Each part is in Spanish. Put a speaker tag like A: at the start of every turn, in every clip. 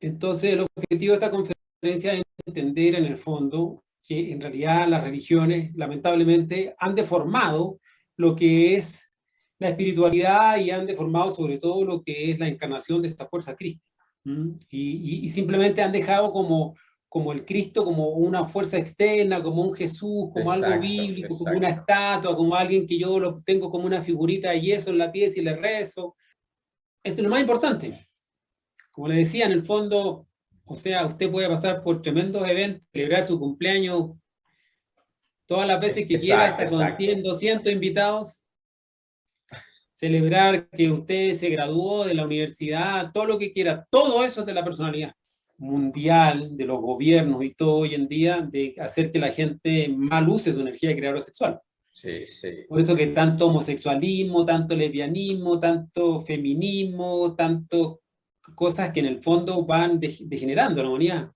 A: Entonces, el objetivo de esta conferencia es entender en el fondo que en realidad las religiones, lamentablemente, han deformado lo que es la espiritualidad y han deformado sobre todo lo que es la encarnación de esta fuerza crística. Y simplemente han dejado como el Cristo como una fuerza externa, como un Jesús, como algo
B: Exacto,
A: bíblico, como una
B: exacto.
A: estatua, como alguien que yo lo tengo como una figurita de yeso en la pieza y le rezo. Esto es lo más importante. Como le decía, en el fondo, o sea, usted puede pasar por tremendos eventos, celebrar su cumpleaños todas las veces que quiera,
B: Exacto,
A: hasta con
B: exacto.
A: 100, 200 invitados, celebrar que usted se graduó de la universidad, todo lo que quiera, todo eso es de la personalidad mundial, de los gobiernos y todo hoy en día, de hacer que la gente mal use su energía creadora sexual.
B: Sí, sí.
A: Por eso que tanto homosexualismo, tanto lesbianismo, tanto feminismo, tanto cosas que en el fondo van degenerando la humanidad.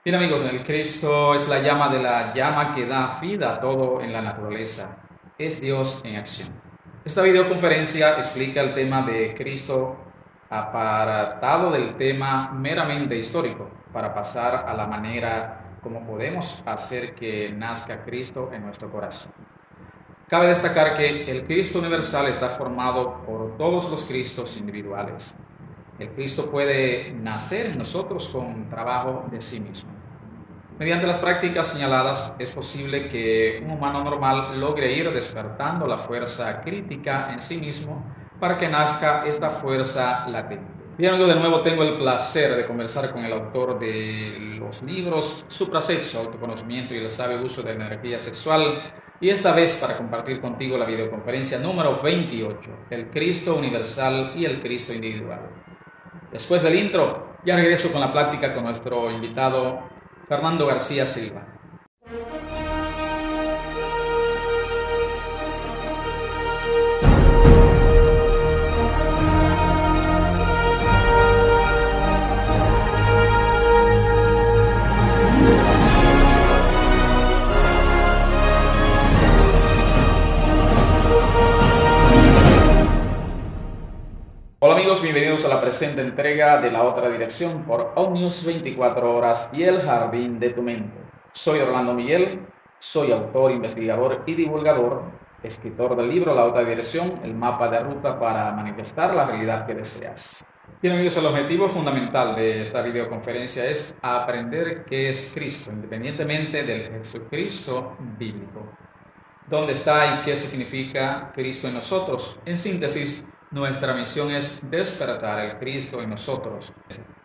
C: Bien amigos, el Cristo es la llama de la llama que da vida a todo en la naturaleza. Es Dios en acción. Esta videoconferencia explica el tema de Cristo apartado del tema meramente histórico para pasar a la manera como podemos hacer que nazca Cristo en nuestro corazón. Cabe destacar que el Cristo universal está formado por todos los Cristos individuales. El Cristo puede nacer en nosotros con trabajo de sí mismo. Mediante las prácticas señaladas es posible que un humano normal logre ir despertando la fuerza crítica en sí mismo para que nazca esta fuerza latente. Bien, amigos, de nuevo tengo el placer de conversar con el autor de los libros Suprasexo, Autoconocimiento y el Sabio Uso de la Energía Sexual, y esta vez para compartir contigo la videoconferencia número 28, el Cristo Universal y el Cristo Individual. Después del intro, ya regreso con la plática con nuestro invitado Fernando García Silva. Hola amigos, bienvenidos a la presente entrega de La Otra Dirección por ONews 24 Horas y el Jardín de tu Mente. Soy Orlando Miguel, soy autor, investigador y divulgador, escritor del libro La Otra Dirección, el mapa de ruta para manifestar la realidad que deseas. Bien amigos, el objetivo fundamental de esta videoconferencia es aprender qué es Cristo, independientemente del Jesucristo bíblico. ¿Dónde está y qué significa Cristo en nosotros? En síntesis, nuestra misión es despertar el Cristo en nosotros.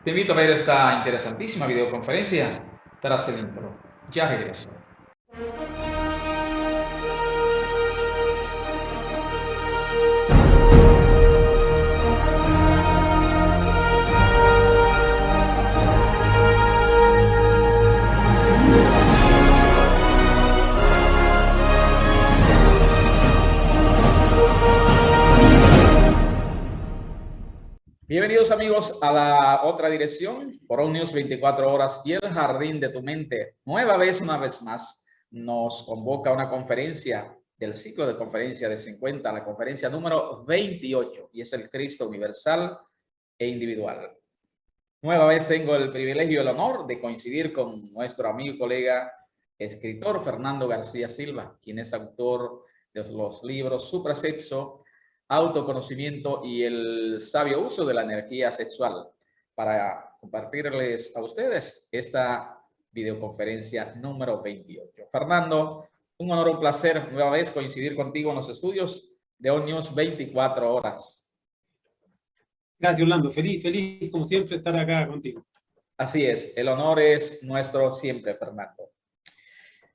C: Te invito a ver esta interesantísima videoconferencia tras el intro. Ya regreso. Bienvenidos amigos a La Otra Dirección por ONews 24 Horas y el Jardín de tu Mente. Una vez más, nos convoca una conferencia del ciclo de conferencia de 50, la conferencia número 28, y es el Cristo Universal e Individual. Nueva vez tengo el privilegio y el honor de coincidir con nuestro amigo y colega, escritor Fernando García Silva, quien es autor de los libros Suprasexo, Autoconocimiento y el Sabio Uso de la Energía Sexual, para compartirles a ustedes esta videoconferencia número 28. Fernando, un honor, un placer nueva vez coincidir contigo en los estudios de ONews 24 Horas.
A: Gracias, Orlando. Feliz, como siempre, estar acá contigo.
C: Así es, el honor es nuestro siempre, Fernando.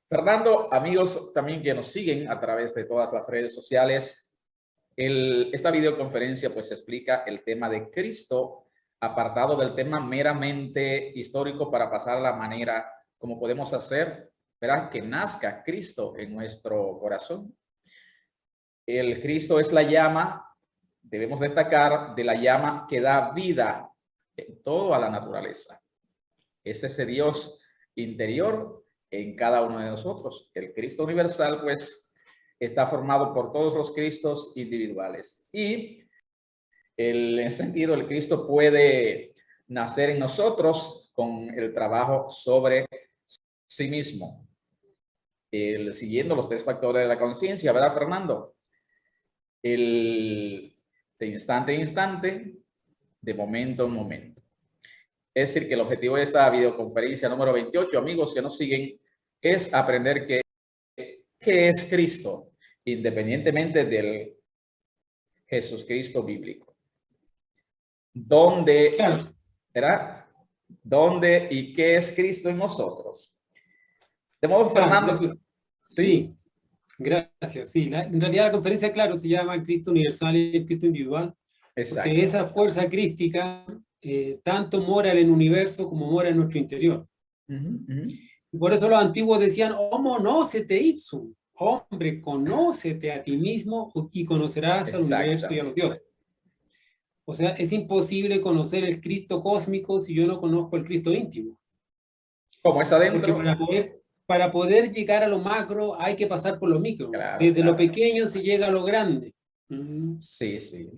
C: Fernando, amigos también que nos siguen a través de todas las redes sociales, esta videoconferencia pues explica el tema de Cristo, apartado del tema meramente histórico para pasar a la manera como podemos hacer, ¿verdad?, que nazca Cristo en nuestro corazón. el Cristo es la llama, debemos destacar de la llama que da vida en toda la naturaleza. Es ese Dios interior en cada uno de nosotros. El Cristo universal, pues, está formado por todos los Cristos individuales. Y en ese sentido, el Cristo puede nacer en nosotros con el trabajo sobre sí mismo. Siguiendo los 3 factores de la conciencia, ¿verdad, Fernando? De instante en instante, de momento en momento. Es decir, que el objetivo de esta videoconferencia número 28, amigos que nos siguen, es aprender qué es Cristo, independientemente del Jesucristo bíblico. ¿Dónde,
A: Claro.
C: ¿verdad? ¿Dónde y qué es Cristo en nosotros? De modo, Fernando.
A: Sí, gracias. Sí, en realidad la conferencia, claro, se llama el Cristo universal y el Cristo individual.
C: Exacto.
A: Porque esa fuerza crística tanto mora en el universo como mora en nuestro interior. Y por eso los antiguos decían, homo nocete ipsum, hombre, conócete a ti mismo y conocerás al universo y a los dioses. O sea, es imposible conocer el Cristo cósmico si yo no conozco el Cristo íntimo.
C: ¿Cómo es adentro?
A: Porque para poder llegar a lo macro hay que pasar por lo micro.
C: Claro,
A: Desde lo pequeño se llega a lo grande.
C: Sí, sí.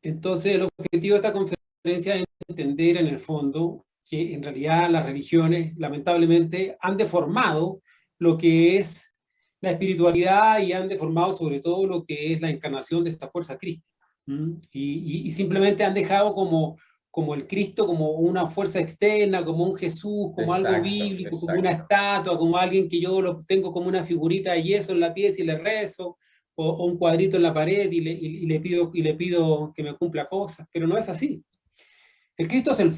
A: Entonces, el objetivo de esta conferencia es entender en el fondo que en realidad las religiones lamentablemente han deformado lo que es la espiritualidad y han deformado sobre todo lo que es la encarnación de esta fuerza crística. Y simplemente han dejado como el Cristo como una fuerza externa, como un Jesús, como algo bíblico, como una estatua, como alguien que yo lo tengo como una figurita de yeso en la pieza y le rezo, o un cuadrito en la pared y le pido que me cumpla cosas, pero no es así. El Cristo es el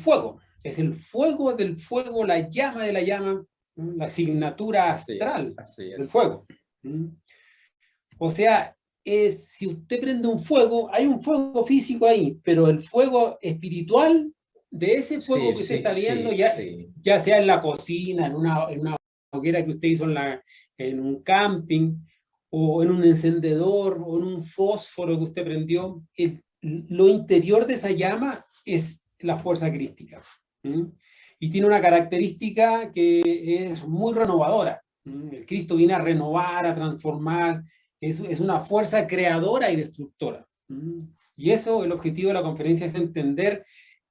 A: fuego del fuego, la llama de la llama, la asignatura astral del fuego. O sea, si usted prende un fuego, hay un fuego físico ahí, pero el fuego espiritual de ese fuego que usted está viendo, ya sea en la cocina, en una hoguera que usted hizo en un camping, o en un encendedor, o en un fósforo que usted prendió, lo interior de esa llama es la fuerza crística. Y tiene una característica que es muy renovadora. El Cristo viene a renovar, a transformar, es una fuerza creadora y destructora. Y eso, el objetivo de la conferencia es entender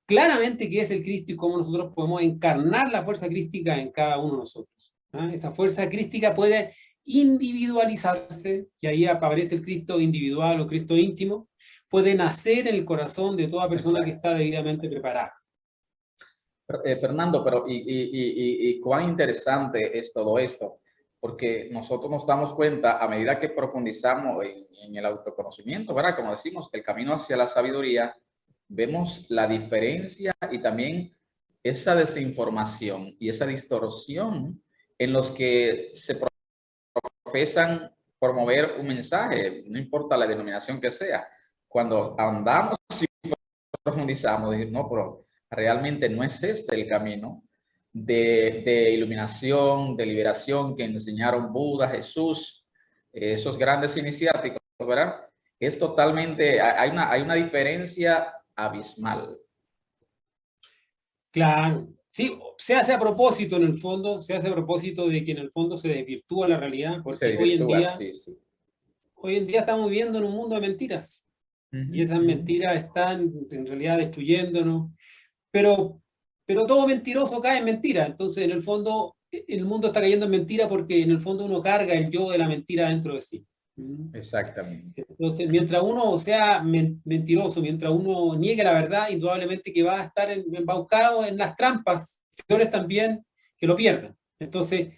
A: claramente qué es el Cristo y cómo nosotros podemos encarnar la fuerza crística en cada uno de nosotros. Esa fuerza crística puede individualizarse, y ahí aparece el Cristo individual o Cristo íntimo, puede nacer en el corazón de toda persona que está debidamente preparada.
C: Fernando, pero y cuán interesante es todo esto, porque nosotros nos damos cuenta a medida que profundizamos en el autoconocimiento, ¿verdad? Como decimos, el camino hacia la sabiduría, vemos la diferencia y también esa desinformación y esa distorsión en los que se profesan promover un mensaje, no importa la denominación que sea. Cuando andamos y profundizamos, no, pero realmente no es este el camino de iluminación, de liberación que enseñaron Buda, Jesús, esos grandes iniciáticos, ¿verdad? Es totalmente, hay una diferencia abismal.
A: Claro, sí, se hace a propósito en el fondo, se hace a propósito de que en el fondo se desvirtúa la realidad, porque hoy en día estamos viviendo en un mundo de mentiras, y esas mentiras están en realidad destruyéndonos, pero todo mentiroso cae en mentira. Entonces en el fondo el mundo está cayendo en mentira porque en el fondo uno carga el yo de la mentira dentro de sí.
C: Exactamente.
A: Entonces, mientras uno sea mentiroso, mientras uno niegue la verdad, indudablemente que va a estar embaucado en las trampas, peores también que lo pierdan. Entonces,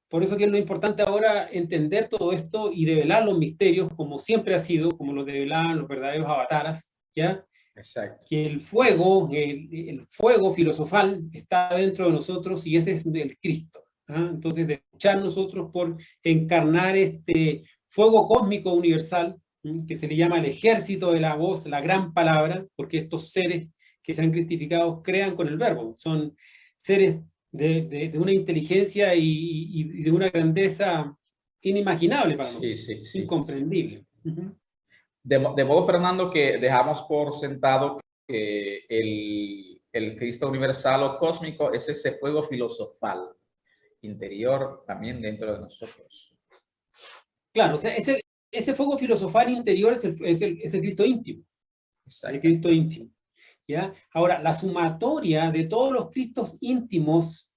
A: por eso que es lo importante ahora entender todo esto y develar los misterios, como siempre ha sido, como lo develaban los verdaderos avataras, ¿ya?
C: Exacto.
A: Que el fuego filosofal está dentro de nosotros y ese es el Cristo. Entonces, de luchar nosotros por encarnar este fuego cósmico universal, que se le llama el ejército de la voz, la gran palabra, porque estos seres que se han cristificado crean con el verbo, son seres de una inteligencia y de una grandeza inimaginable para nosotros, incomprendible. Ujú.
C: De modo, Fernando, que dejamos por sentado que el Cristo universal o cósmico es ese fuego filosofal interior también dentro de nosotros.
A: Claro, o sea, ese fuego filosofal interior es el Cristo íntimo. El Cristo
C: Exactamente.
A: íntimo. ¿Ya? Ahora, la sumatoria de todos los Cristos íntimos,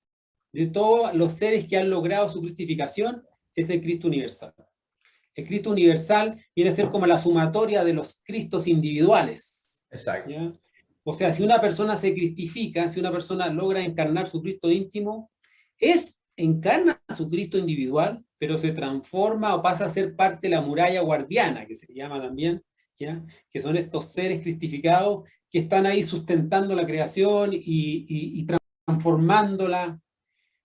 A: de todos los seres que han logrado su cristificación, es el Cristo universal. El Cristo universal viene a ser como la sumatoria de los Cristos individuales.
C: Exacto.
A: ¿Ya? O sea, si una persona se cristifica, si una persona logra encarnar su Cristo íntimo, encarna su Cristo individual, pero se transforma o pasa a ser parte de la muralla guardiana, que se llama también, ¿ya? Que son estos seres cristificados que están ahí sustentando la creación y transformándola.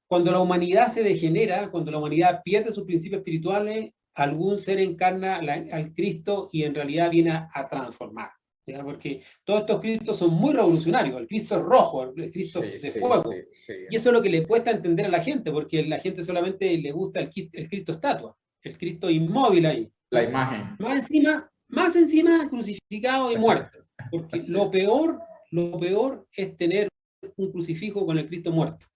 A: Cuando la humanidad se degenera, cuando la humanidad pierde sus principios espirituales, algún ser encarna al Cristo y en realidad viene a transformar. ¿Ya? Porque todos estos Cristos son muy revolucionarios. El Cristo es rojo, el Cristo es de fuego. Y eso es lo que le cuesta entender a la gente, porque a la gente solamente le gusta el Cristo estatua, el Cristo inmóvil ahí.
C: La imagen.
A: Más encima crucificado y muerto. Porque lo peor es tener un crucifijo con el Cristo muerto.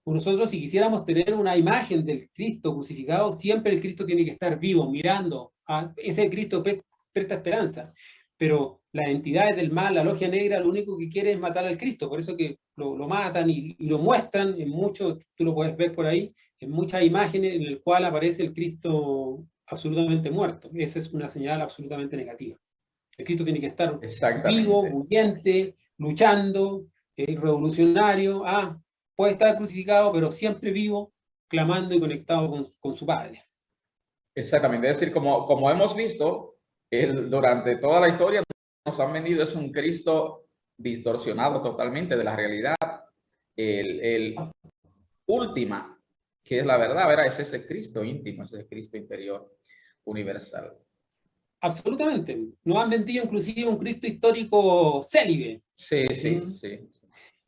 A: Nosotros, si quisiéramos tener una imagen del Cristo crucificado, siempre el Cristo tiene que estar vivo, mirando. Ese Cristo presta esperanza. Pero las entidades del mal, la logia negra, lo único que quiere es matar al Cristo. Por eso que lo matan y lo muestran en muchos, tú lo puedes ver por ahí, en muchas imágenes en el cual aparece el Cristo absolutamente muerto. Esa es una señal absolutamente negativa. El Cristo tiene que estar vivo, bulliente, luchando, revolucionario. Puede estar crucificado, pero siempre vivo, clamando y conectado con su Padre.
C: Exactamente, es decir, como hemos visto, durante toda la historia nos han vendido es un Cristo distorsionado totalmente de la realidad. El última, que es la verdad, ¿verdad? Es ese Cristo íntimo, ese Cristo interior universal.
A: Absolutamente. Nos han vendido inclusive un Cristo histórico célibe.
C: Sí.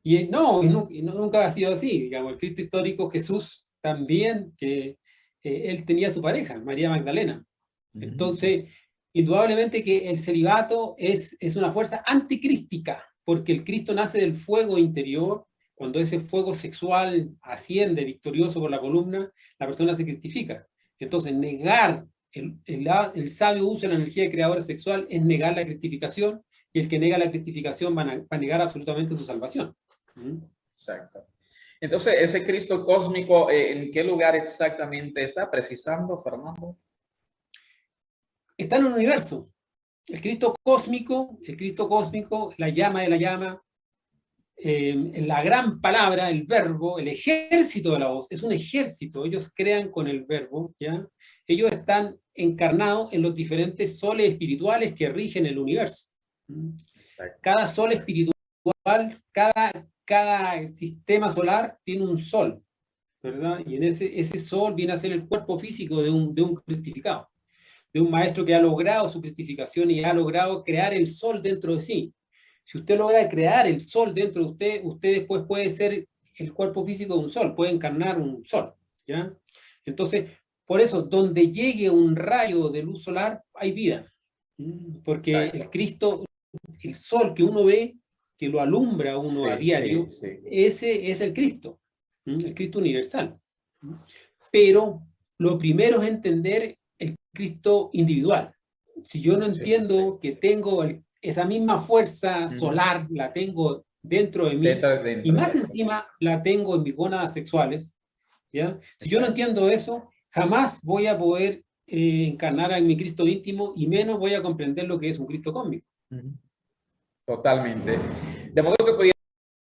A: Y nunca ha sido así. Digamos, el Cristo histórico Jesús también, que él tenía su pareja, María Magdalena. Entonces, indudablemente que el celibato es una fuerza anticrística, porque el Cristo nace del fuego interior. Cuando ese fuego sexual asciende victorioso por la columna, la persona se cristifica. Entonces, negar el sabio uso de la energía creadora sexual es negar la cristificación, y el que nega la cristificación va a negar absolutamente su salvación.
C: Exacto. Entonces, ese Cristo cósmico, ¿en qué lugar exactamente está precisando, Fernando?
A: Está en el universo. El Cristo cósmico, la llama de la llama, la gran palabra, el verbo, el ejército de la voz, es un ejército. Ellos crean con el verbo, ¿ya? Ellos están encarnados en los diferentes soles espirituales que rigen el universo. Exacto. Cada sol espiritual, cada sistema solar tiene un sol, ¿verdad? Y en ese sol viene a ser el cuerpo físico de un cristificado, de un maestro que ha logrado su cristificación y ha logrado crear el sol dentro de sí. Si usted logra crear el sol dentro de usted, usted después puede ser el cuerpo físico de un sol, puede encarnar un sol, ¿ya? Entonces, por eso, donde llegue un rayo de luz solar, hay vida. Porque el Cristo, el sol que uno ve, que lo alumbra a uno a diario, ese es el Cristo universal. Pero lo primero es entender el Cristo individual. Si yo no entiendo que tengo esa misma fuerza solar, la tengo dentro de mí, y más encima la tengo en mis gónadas sexuales, ¿ya? Si yo no entiendo eso, jamás voy a poder encarnar a mi Cristo íntimo, y menos voy a comprender lo que es un Cristo cósmico.
C: Totalmente. De modo que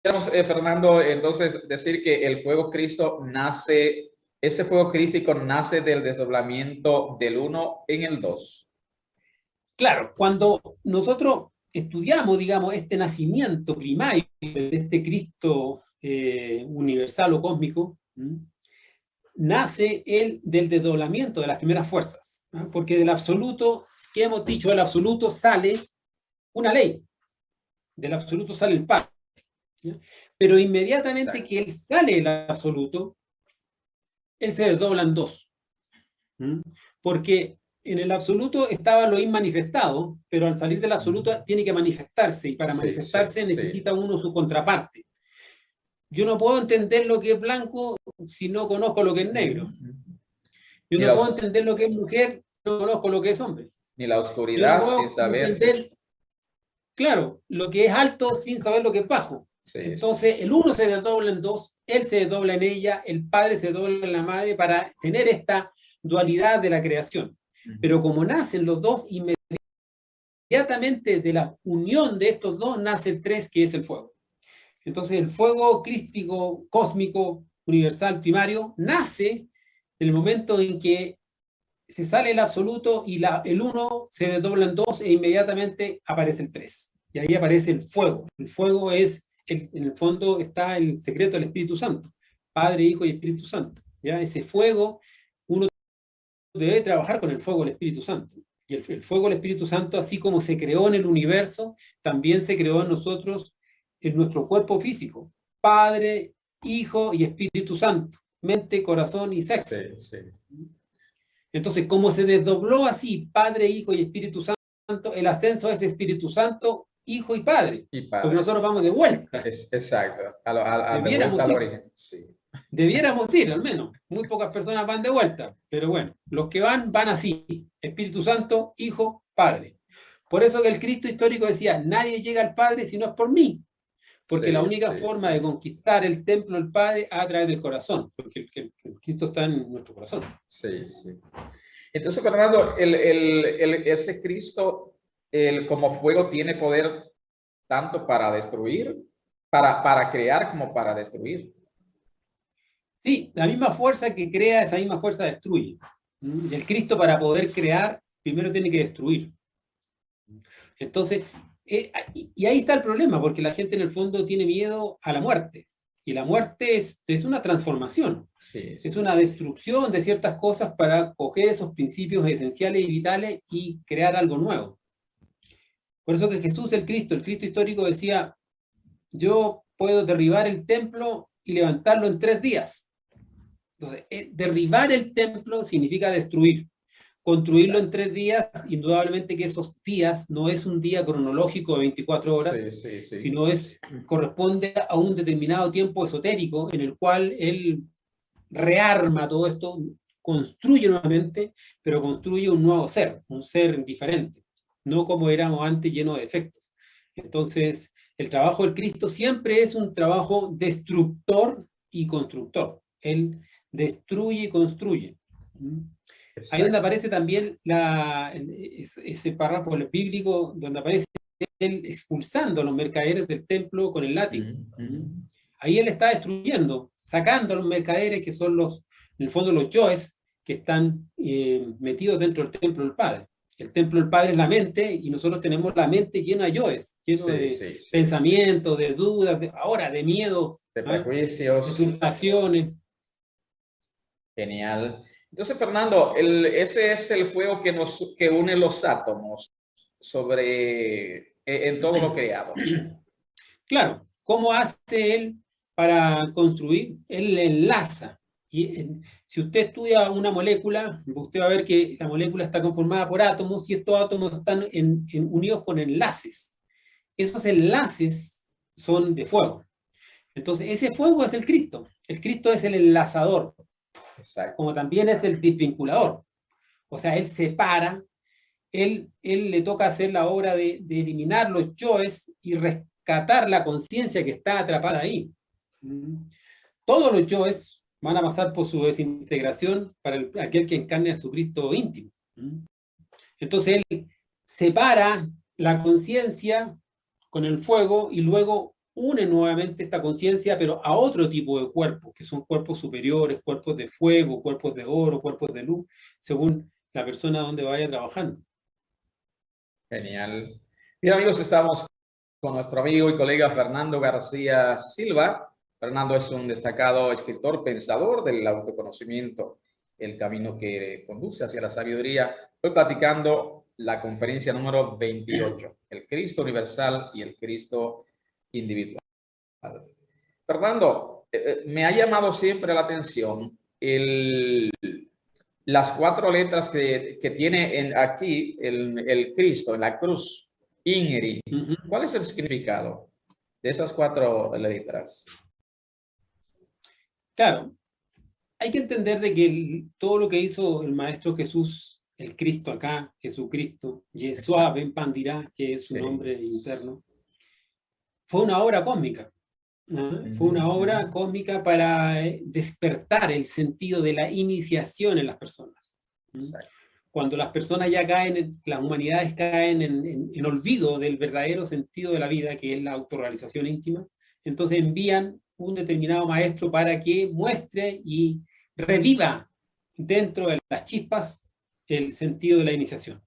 C: podríamos, Fernando, entonces decir que el fuego Cristo nace, ese fuego crístico nace del desdoblamiento del uno en el dos.
A: Claro, cuando nosotros estudiamos, digamos, este nacimiento primario de este Cristo universal o cósmico, nace del desdoblamiento de las primeras fuerzas, ¿no? Porque del absoluto, que hemos dicho, del absoluto sale una ley, del absoluto sale el Padre, ¿ya? Pero inmediatamente que él sale del absoluto, él se desdobla en dos, porque En el absoluto estaba lo inmanifestado, pero al salir del absoluto tiene que manifestarse, y para manifestarse necesita uno su contraparte. Yo no puedo entender lo que es blanco si no conozco lo que es negro. Yo no puedo entender lo que es mujer si no conozco lo que es hombre.
C: Ni la oscuridad sin saber.
A: Entender, claro, lo que es alto sin saber lo que es bajo. Entonces, el uno se desdobla en dos, él se desdobla en ella, el padre se desdobla en la madre para tener esta dualidad de la creación. Pero como nacen los dos, inmediatamente de la unión de estos dos nace el tres, que es el fuego. Entonces, el fuego crístico, cósmico, universal, primario, nace en el momento en que se sale el absoluto y el uno se desdobla en dos e inmediatamente aparece el tres. Y ahí aparece el fuego. El fuego es, en el fondo está el secreto del Espíritu Santo. Padre, Hijo y Espíritu Santo. ¿Ya? Ese fuego, uno debe trabajar con el fuego del Espíritu Santo. Y el fuego del Espíritu Santo, así como se creó en el universo, también se creó en nosotros, en nuestro cuerpo físico. Padre, Hijo y Espíritu Santo. Mente, corazón y sexo. Entonces, como se desdobló así, Padre, Hijo y Espíritu Santo, el ascenso es Espíritu Santo, Hijo y Padre. Porque nosotros vamos de vuelta.
C: Exacto, de vuelta al origen. Sí.
A: Debiéramos ir, al menos. Muy pocas personas van de vuelta. Pero bueno, los que van así. Espíritu Santo, Hijo, Padre. Por eso que el Cristo histórico decía, nadie llega al Padre si no es por mí. Porque la única forma de conquistar el templo del Padre es a través del corazón, porque el Cristo está en nuestro corazón.
C: Sí. Entonces, Fernando, ese Cristo, como fuego, tiene poder tanto para destruir, para crear como para destruir.
A: Sí, la misma fuerza que crea, esa misma fuerza destruye. Y el Cristo, para poder crear, primero tiene que destruir. Entonces, y ahí está el problema, porque la gente en el fondo tiene miedo a la muerte. Y la muerte es una transformación. Es una destrucción de ciertas cosas para coger esos principios esenciales y vitales y crear algo nuevo. Por eso que Jesús, el Cristo histórico, decía, yo puedo derribar el templo y levantarlo en 3 días. Entonces, derribar el templo significa destruir. Construirlo en 3 días, indudablemente que esos días no es un día cronológico de 24 horas, sino corresponde a un determinado tiempo esotérico en el cual él rearma todo esto, construye nuevamente, pero construye un nuevo ser, un ser diferente, no como éramos antes, lleno de defectos. Entonces, el trabajo del Cristo siempre es un trabajo destructor y constructor. Él destruye y construye. Exacto. Ahí donde aparece también ese párrafo bíblico donde aparece él expulsando a los mercaderes del templo con el látigo. Ahí él está destruyendo, sacando a los mercaderes que son en el fondo los yoes que están metidos dentro del templo del Padre. El templo del Padre es la mente y nosotros tenemos la mente llena de yoes, lleno de pensamientos, de dudas, de miedos,
C: de prejuicios,
A: de frustraciones.
C: Genial. Entonces, Fernando, ese es el fuego que une los átomos en todo lo creado.
A: Claro, ¿cómo hace él para construir? Él enlaza. Si usted estudia una molécula, usted va a ver que la molécula está conformada por átomos y estos átomos están unidos con enlaces. Esos enlaces son de fuego. Entonces, ese fuego es el Cristo. El Cristo es el enlazador. Exacto. Como también es el desvinculador. O sea, él separa, él le toca hacer la obra de eliminar los yoes y rescatar la conciencia que está atrapada ahí. Todos los yoes van a pasar por su desintegración para aquel que encarne a su Cristo íntimo. Entonces él separa la conciencia con el fuego y luego une nuevamente esta conciencia, pero a otro tipo de cuerpos, que son cuerpos superiores, cuerpos de fuego, cuerpos de oro, cuerpos de luz, según la persona donde vaya trabajando.
C: Genial. Bien, amigos, estamos con nuestro amigo y colega Fernando García Silva. Fernando es un destacado escritor, pensador del autoconocimiento, el camino que conduce hacia la sabiduría. Estoy platicando la conferencia número 28, el Cristo universal y el Cristo individual. Fernando, me ha llamado siempre la atención las 4 letras que tiene aquí el Cristo en la cruz, INRI, ¿cuál es el significado de esas 4 letras?
A: Claro, hay que entender de que todo lo que hizo el Maestro Jesús, el Cristo acá, Jesucristo, Yeshua Ben Pandirá, que es su nombre interno, fue una obra cósmica. Fue una obra cósmica para despertar el sentido de la iniciación en las personas. Cuando las personas ya caen, las humanidades caen en olvido del verdadero sentido de la vida, que es la autorrealización íntima, entonces envían un determinado maestro para que muestre y reviva dentro de las chispas el sentido de la iniciación.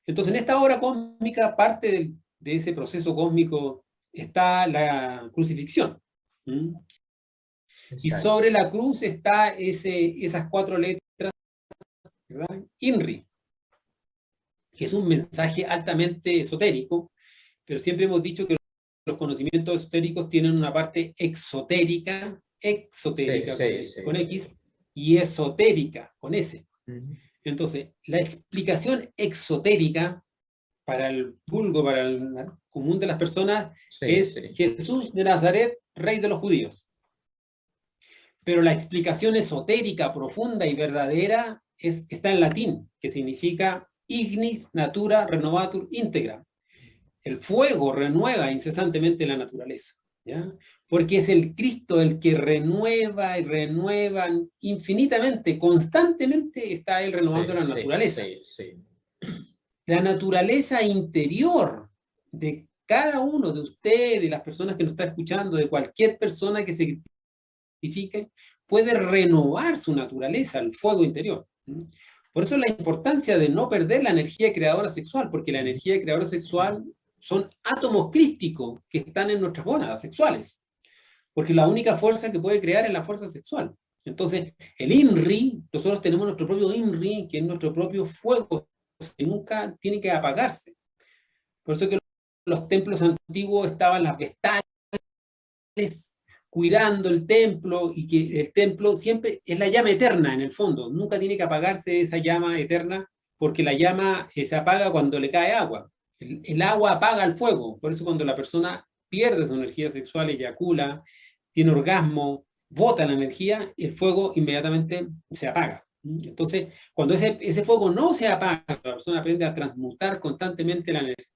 A: Entonces, en esta obra cósmica, parte de ese proceso cósmico está la crucifixión. Y sobre la cruz está esas 4 letras, ¿verdad? INRI, que es un mensaje altamente esotérico, pero siempre hemos dicho que los conocimientos esotéricos tienen una parte exotérica con X, y esotérica con S. Entonces, la explicación exotérica para el vulgo, para el común de las personas, es Jesús de Nazaret, rey de los judíos. Pero la explicación esotérica, profunda y verdadera está en latín, que significa ignis natura renovatur integra. El fuego renueva incesantemente la naturaleza, ¿ya? Porque es el Cristo el que renueva y renueva infinitamente, constantemente está Él renovando la naturaleza. La naturaleza interior de cada uno de ustedes, de las personas que nos están escuchando, de cualquier persona que se cristifique, puede renovar su naturaleza, el fuego interior. Por eso la importancia de no perder la energía creadora sexual, porque la energía creadora sexual son átomos crísticos que están en nuestras gónadas sexuales, porque la única fuerza que puede crear es la fuerza sexual. Entonces, el INRI, nosotros tenemos nuestro propio INRI, que es nuestro propio fuego, que nunca tiene que apagarse. Por eso que los templos antiguos estaban las vestales cuidando el templo, y que el templo siempre es la llama eterna en el fondo, nunca tiene que apagarse esa llama eterna, porque la llama se apaga cuando le cae agua. El agua apaga el fuego, por eso cuando la persona pierde su energía sexual, eyacula, tiene orgasmo, bota la energía, el fuego inmediatamente se apaga. Entonces, cuando ese fuego no se apaga, la persona aprende a transmutar constantemente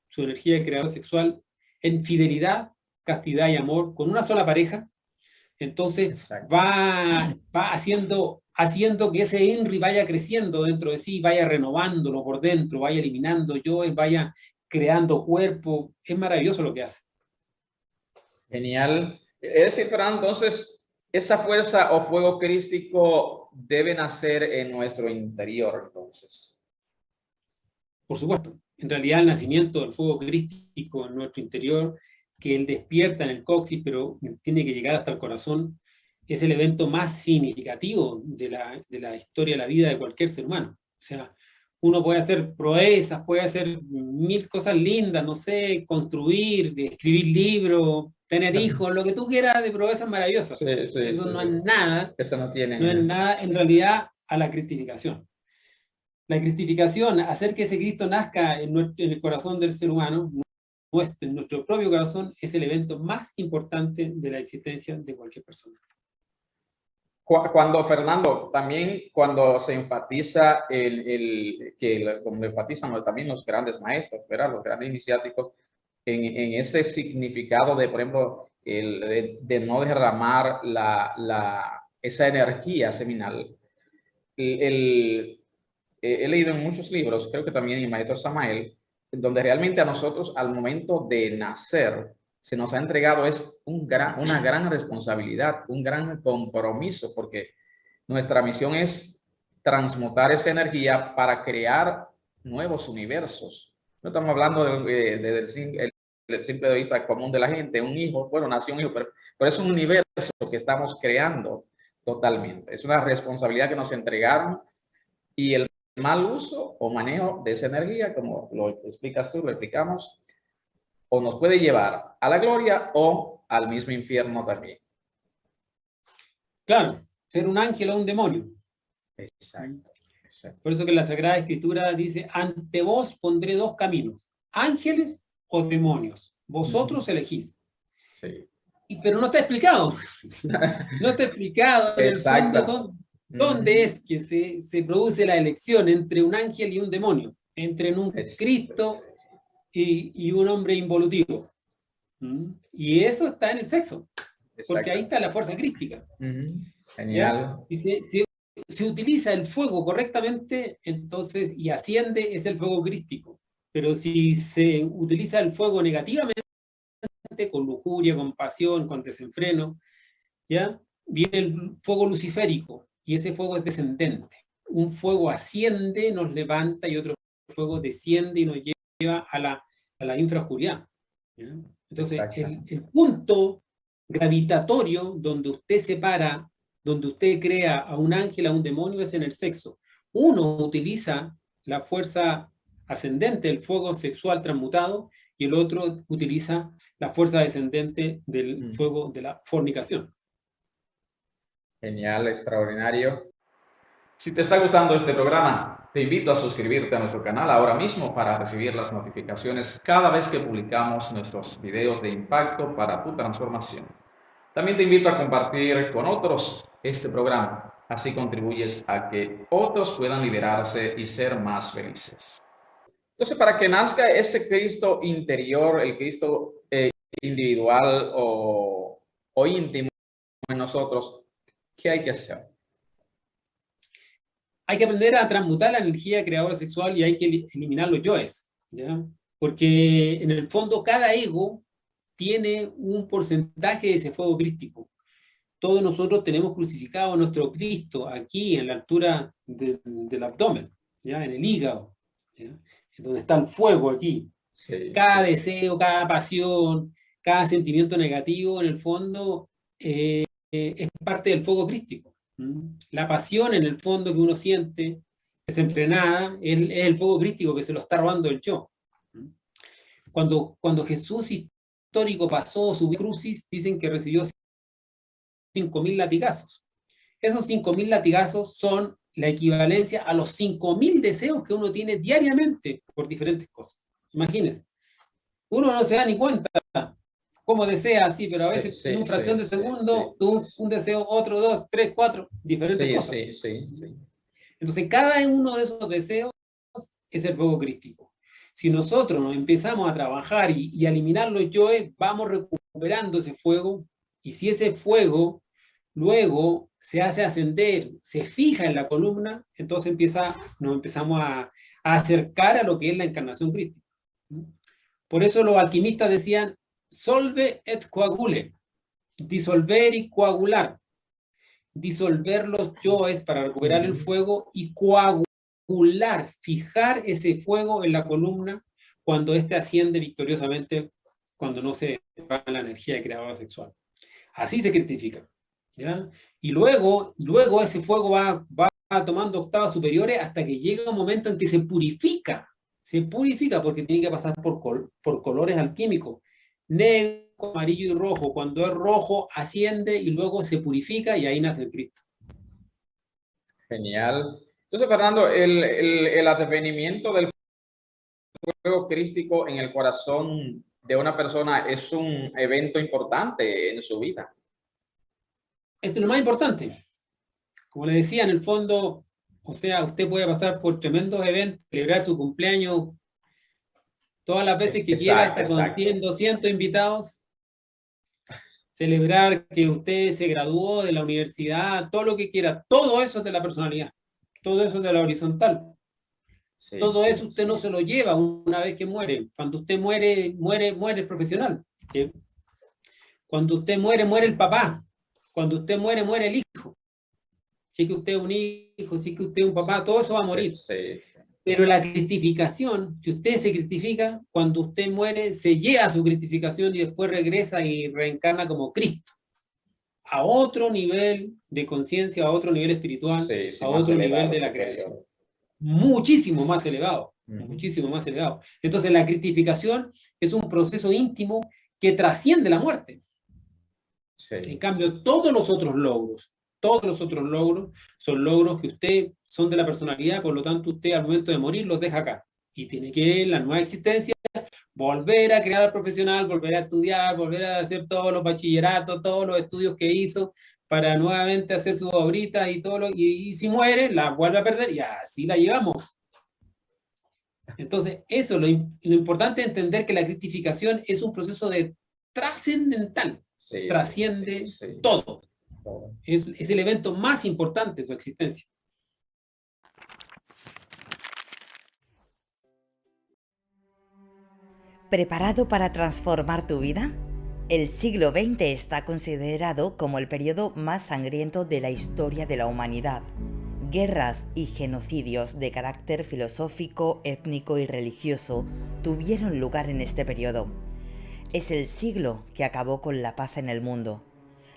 A: su energía de creador sexual en fidelidad, castidad y amor con una sola pareja. Entonces va haciendo que ese INRI vaya creciendo dentro de sí, vaya renovándolo por dentro, vaya eliminando yoes, vaya creando cuerpo. Es maravilloso lo que hace.
C: Genial. Es decir, Fernando, entonces, esa fuerza o fuego crístico debe nacer en nuestro interior, entonces.
A: Por supuesto. En realidad, el nacimiento del fuego crístico en nuestro interior, que él despierta en el coxis, pero tiene que llegar hasta el corazón, es el evento más significativo de la historia de la vida de cualquier ser humano. O sea, uno puede hacer proezas, puede hacer 1000 cosas lindas, no sé, construir, escribir libros, tener hijos, lo que tú quieras de proezas maravillosas. Eso no es nada.
C: Eso no tiene.
A: No es nada en realidad a la cristificación. La cristificación, hacer que ese Cristo nazca en el corazón del ser humano, en nuestro propio corazón, es el evento más importante de la existencia de cualquier persona.
C: Cuando, Fernando, también cuando se enfatiza como lo enfatizan también los grandes maestros, ¿verdad? Los grandes iniciáticos, en ese significado de, por ejemplo, de no derramar esa energía seminal. He leído en muchos libros, creo que también en el Maestro Samael, donde realmente a nosotros al momento de nacer se nos ha entregado una gran responsabilidad, un gran compromiso, porque nuestra misión es transmutar esa energía para crear nuevos universos. No estamos hablando del simple vista común de la gente, un hijo, bueno, nació un hijo, pero es un universo que estamos creando totalmente. Es una responsabilidad que nos entregaron, y el mal uso o manejo de esa energía, como lo explicas tú, lo explicamos, o nos puede llevar a la gloria o al mismo infierno también.
A: Claro, ser un ángel o un demonio.
C: Exacto.
A: Por eso que la Sagrada Escritura dice, ante vos pondré dos caminos, ángeles o demonios. Vosotros elegís.
C: Sí.
A: Pero no está explicado. No está explicado en el fondo dónde es que se produce la elección entre un ángel y un demonio, entre un Cristo y un hombre involutivo. Y eso está en el sexo, porque ahí está la fuerza crística.
C: Genial.
A: Si se utiliza el fuego correctamente, entonces, y asciende, es el fuego crístico. Pero si se utiliza el fuego negativamente, con lujuria, con pasión, con desenfreno, ¿ya? Viene el fuego luciférico, y ese fuego es descendente. Un fuego asciende, nos levanta, y otro fuego desciende y nos lleva a la infraoscuridad. ¿Ya? Entonces, el punto gravitatorio donde usted separa, donde usted crea a un ángel, a un demonio, es en el sexo. Uno utiliza la fuerza ascendente, el fuego sexual transmutado, y el otro utiliza la fuerza descendente del fuego de la fornicación.
C: Genial, extraordinario. Si te está gustando este programa, te invito a suscribirte a nuestro canal ahora mismo para recibir las notificaciones cada vez que publicamos nuestros videos de impacto para tu transformación. También te invito a compartir con otros este programa, así contribuyes a que otros puedan liberarse y ser más felices. Entonces, para que nazca ese Cristo interior, el Cristo individual o íntimo en nosotros, ¿qué hay que hacer?
A: Hay que aprender a transmutar la energía creadora sexual y hay que eliminar los yoes, ¿ya? Porque en el fondo cada ego tiene un porcentaje de ese fuego crístico. Todos nosotros tenemos crucificado a nuestro Cristo aquí en la altura del abdomen, ¿ya? En el hígado, ¿ya? Donde está el fuego aquí. Sí. Cada deseo, cada pasión, cada sentimiento negativo, en el fondo, es parte del fuego crístico. La pasión, en el fondo, que uno siente desenfrenada, es el fuego crístico que se lo está robando el yo. Cuando Jesús histórico pasó su crucis, dicen que recibió 5.000 latigazos. Esos 5.000 latigazos son la equivalencia a los 5.000 deseos que uno tiene diariamente por diferentes cosas. Imagínense. Uno no se da ni cuenta cómo desea, sí, pero a veces en una fracción de segundo, un deseo, otro, dos, tres, cuatro, diferentes cosas. Entonces, cada uno de esos deseos es el fuego crístico. Si nosotros nos empezamos a trabajar y a eliminar los yoes, vamos recuperando ese fuego, y si ese fuego luego se hace ascender, se fija en la columna, entonces nos empezamos a acercar a lo que es la encarnación crística. Por eso los alquimistas decían, solve et coagule, disolver y coagular. Disolver los yoes para recuperar el fuego y coagular, fijar ese fuego en la columna cuando éste asciende victoriosamente, cuando no se va la energía creadora sexual. Así se cristifica, ¿ya? Y luego ese fuego va tomando octavas superiores hasta que llega un momento en que se purifica porque tiene que pasar por colores alquímicos, negro, amarillo y rojo. Cuando es rojo, asciende y luego se purifica y ahí nace el Cristo.
C: Genial. Entonces, Fernando, el advenimiento del fuego crístico en el corazón de una persona es un evento importante en su vida.
A: Es lo más importante. Como le decía, en el fondo, o sea, usted puede pasar por tremendos eventos, celebrar su cumpleaños todas las veces que quiera, hasta con 100, 200 invitados, celebrar que usted se graduó de la universidad, todo lo que quiera, todo eso es de la personalidad, todo eso es de la horizontal. Sí, todo eso usted no se lo lleva una vez que muere. Cuando usted muere el profesional. ¿Sí? Cuando usted muere el papá. Cuando usted muere el hijo. Si que usted es un hijo, si que usted es un papá, todo eso va a morir. Sí. Pero la cristificación, si usted se cristifica, cuando usted muere, se lleva su cristificación y después regresa y reencarna como Cristo. A otro nivel de conciencia, a otro nivel espiritual, a otro nivel de la creación. Muchísimo más elevado, muchísimo más elevado. Entonces la cristificación es un proceso íntimo que trasciende la muerte. Sí. En cambio, todos los otros logros son logros que usted son de la personalidad, por lo tanto usted al momento de morir los deja acá. Y tiene que, en la nueva existencia, volver a crear al profesional, volver a estudiar, volver a hacer todos los bachilleratos, todos los estudios que hizo, para nuevamente hacer sus obritas y todo y si muere, la vuelve a perder y así la llevamos. Entonces, eso, lo importante es entender que la cristificación es un proceso trascendental, trasciende todo. Es el evento más importante de su existencia.
B: ¿Preparado para transformar tu vida? El siglo XX está considerado como el periodo más sangriento de la historia de la humanidad. Guerras y genocidios de carácter filosófico, étnico y religioso tuvieron lugar en este periodo. Es el siglo que acabó con la paz en el mundo.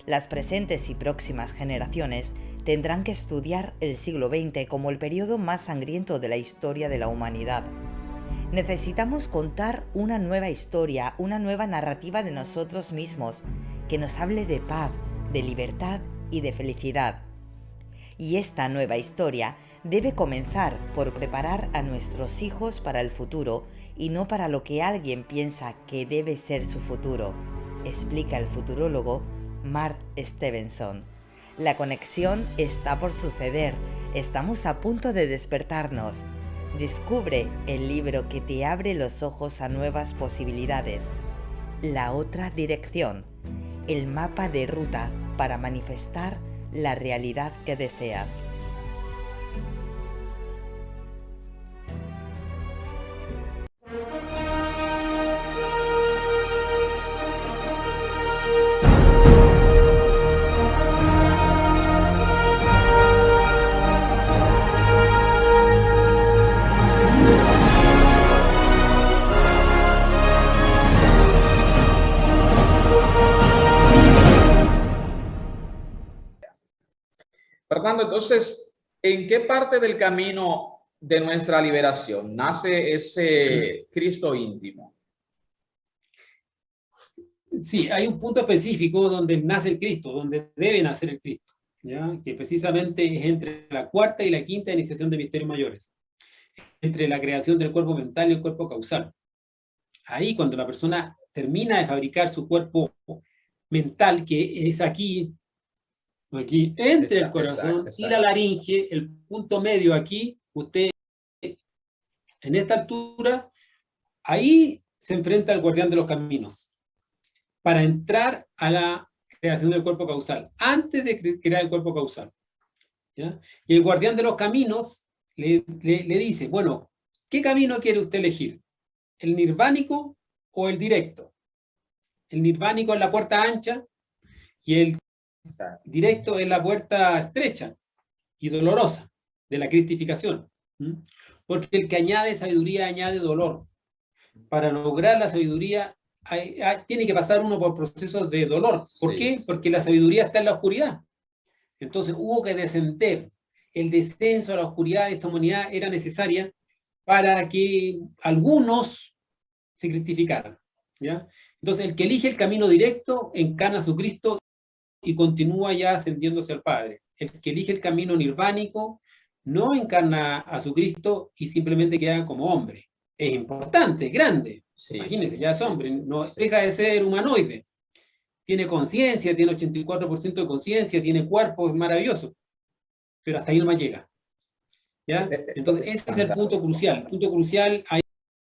B: Las presentes y próximas generaciones tendrán que estudiar el siglo XX como el periodo más sangriento de la historia de la humanidad. Necesitamos contar una nueva historia, una nueva narrativa de nosotros mismos, que nos hable de paz, de libertad y de felicidad. Y esta nueva historia debe comenzar por preparar a nuestros hijos para el futuro y no para lo que alguien piensa que debe ser su futuro, explica el futurólogo Mark Stevenson. La conexión está por suceder, estamos a punto de despertarnos. Descubre el libro que te abre los ojos a nuevas posibilidades. La otra dirección, el mapa de ruta para manifestar la realidad que deseas.
C: Fernando, entonces, ¿en qué parte del camino de nuestra liberación nace ese Cristo íntimo?
A: Sí, hay un punto específico donde nace el Cristo, donde debe nacer el Cristo, ¿ya? Que precisamente es entre la cuarta y la quinta iniciación de misterios mayores, entre la creación del cuerpo mental y el cuerpo causal. Ahí, cuando la persona termina de fabricar su cuerpo mental, que es aquí entre el corazón y la laringe, el punto medio aquí, usted, en esta altura, ahí se enfrenta al guardián de los caminos, para entrar a la creación del cuerpo causal, antes de crear el cuerpo causal, ¿ya? Y el guardián de los caminos le dice, bueno, ¿qué camino quiere usted elegir? ¿El nirvánico o el directo? El nirvánico es la puerta ancha y el directo es la puerta estrecha y dolorosa de la cristificación. Porque el que añade sabiduría añade dolor. Para lograr la sabiduría tiene que pasar uno por procesos de dolor. ¿Por qué? Porque la sabiduría está en la oscuridad. Entonces hubo que descender. El descenso a la oscuridad de esta humanidad era necesaria para que algunos se cristificaran, ¿ya? Entonces el que elige el camino directo encarna a su Cristo y continúa ya ascendiéndose al Padre. El que elige el camino nirvánico no encarna a su Cristo y simplemente queda como hombre. Es importante, es grande. Imagínense, ya es hombre, no deja de ser humanoide. Tiene conciencia, tiene 84% de conciencia, tiene cuerpo, es maravilloso. Pero hasta ahí no más llega, ¿ya? Entonces ese es el punto crucial. El punto crucial ahí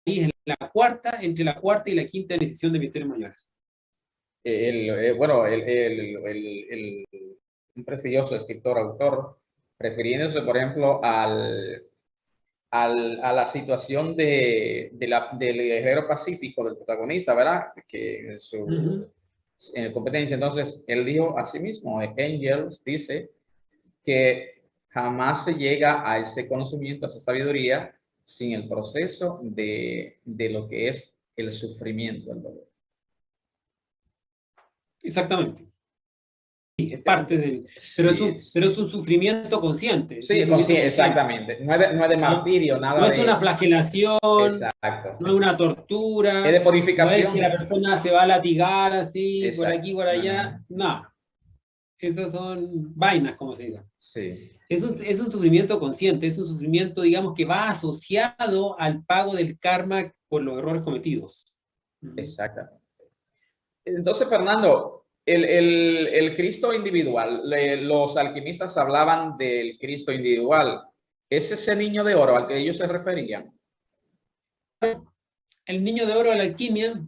A: es entre la cuarta y la quinta iniciación de misterios mayores.
C: Un prestigioso escritor, autor, refiriéndose, por ejemplo, a la situación del guerrero pacífico, del protagonista, ¿verdad? Que en competencia, entonces, él dijo a sí mismo, Engels dice que jamás se llega a ese conocimiento, a esa sabiduría, sin el proceso de lo que es el sufrimiento, el dolor.
A: Exactamente. Sí, es parte del... Pero es un sufrimiento consciente.
C: Sí, consciente, exactamente. No es de martirio, nada.
A: No es una flagelación,
C: exacto,
A: no es una tortura.
C: Es de purificación.
A: No es que la persona se va a latigar así, exacto, por aquí, por allá. No. Esas son vainas, como se dice.
C: Sí.
A: Es un sufrimiento consciente, es un sufrimiento, digamos, que va asociado al pago del karma por los errores cometidos.
C: Exactamente. Entonces, Fernando, el Cristo individual, los alquimistas hablaban del Cristo individual. ¿Es ese niño de oro al que ellos se referían?
A: El niño de oro de la alquimia,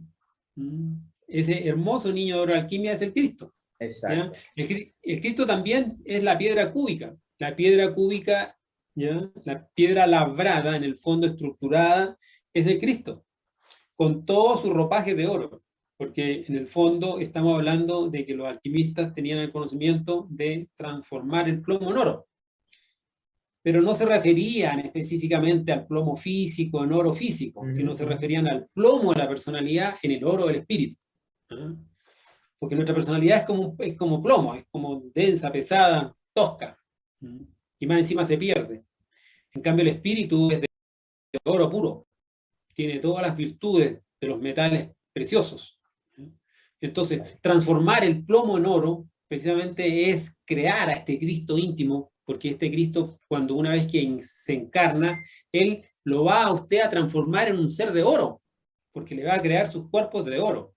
A: ese hermoso niño de oro de la alquimia es el Cristo.
C: Exacto.
A: ¿Ya? El Cristo también es la piedra cúbica. La piedra cúbica, ¿ya? La piedra labrada, en el fondo estructurada, es el Cristo, con todo su ropaje de oro. Porque en el fondo estamos hablando de que los alquimistas tenían el conocimiento de transformar el plomo en oro. Pero no se referían específicamente al plomo físico, en oro físico, sino se referían al plomo de la personalidad en el oro del espíritu. Porque nuestra personalidad es como plomo, es como densa, pesada, tosca, y más encima se pierde. En cambio el espíritu es de oro puro, tiene todas las virtudes de los metales preciosos. Entonces, transformar el plomo en oro, precisamente es crear a este Cristo íntimo, porque este Cristo, cuando una vez que se encarna, Él lo va a usted a transformar en un ser de oro, porque le va a crear sus cuerpos de oro.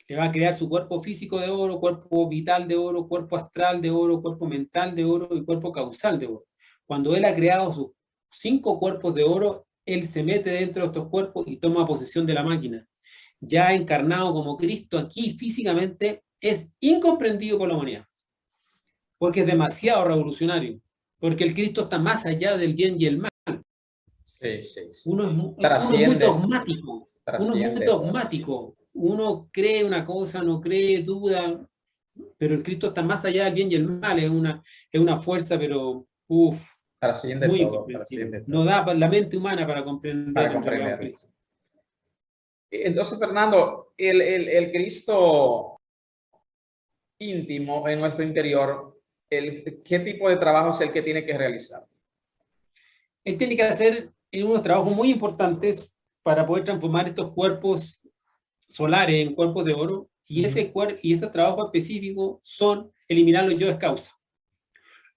A: Le va a crear su cuerpo físico de oro, cuerpo vital de oro, cuerpo astral de oro, cuerpo mental de oro y cuerpo causal de oro. Cuando Él ha creado sus 5 cuerpos de oro, Él se mete dentro de estos cuerpos y toma posesión de la máquina. Ya encarnado como Cristo aquí físicamente, es incomprendido por la humanidad, porque es demasiado revolucionario, porque el Cristo está más allá del bien y el mal.
C: Sí.
A: Uno es muy dogmático, uno cree una cosa, no cree, duda, pero el Cristo está más allá del bien y el mal, es una fuerza, pero
C: trasciende
A: muy
C: todo,
A: incomprensible. No da la mente humana para comprender a Cristo.
C: Entonces, Fernando, el Cristo íntimo en nuestro interior, ¿qué tipo de trabajo es el que tiene que realizar?
A: Él tiene que hacer unos trabajos muy importantes para poder transformar estos cuerpos solares en cuerpos de oro, y ese trabajo específico son eliminar los yoes causa.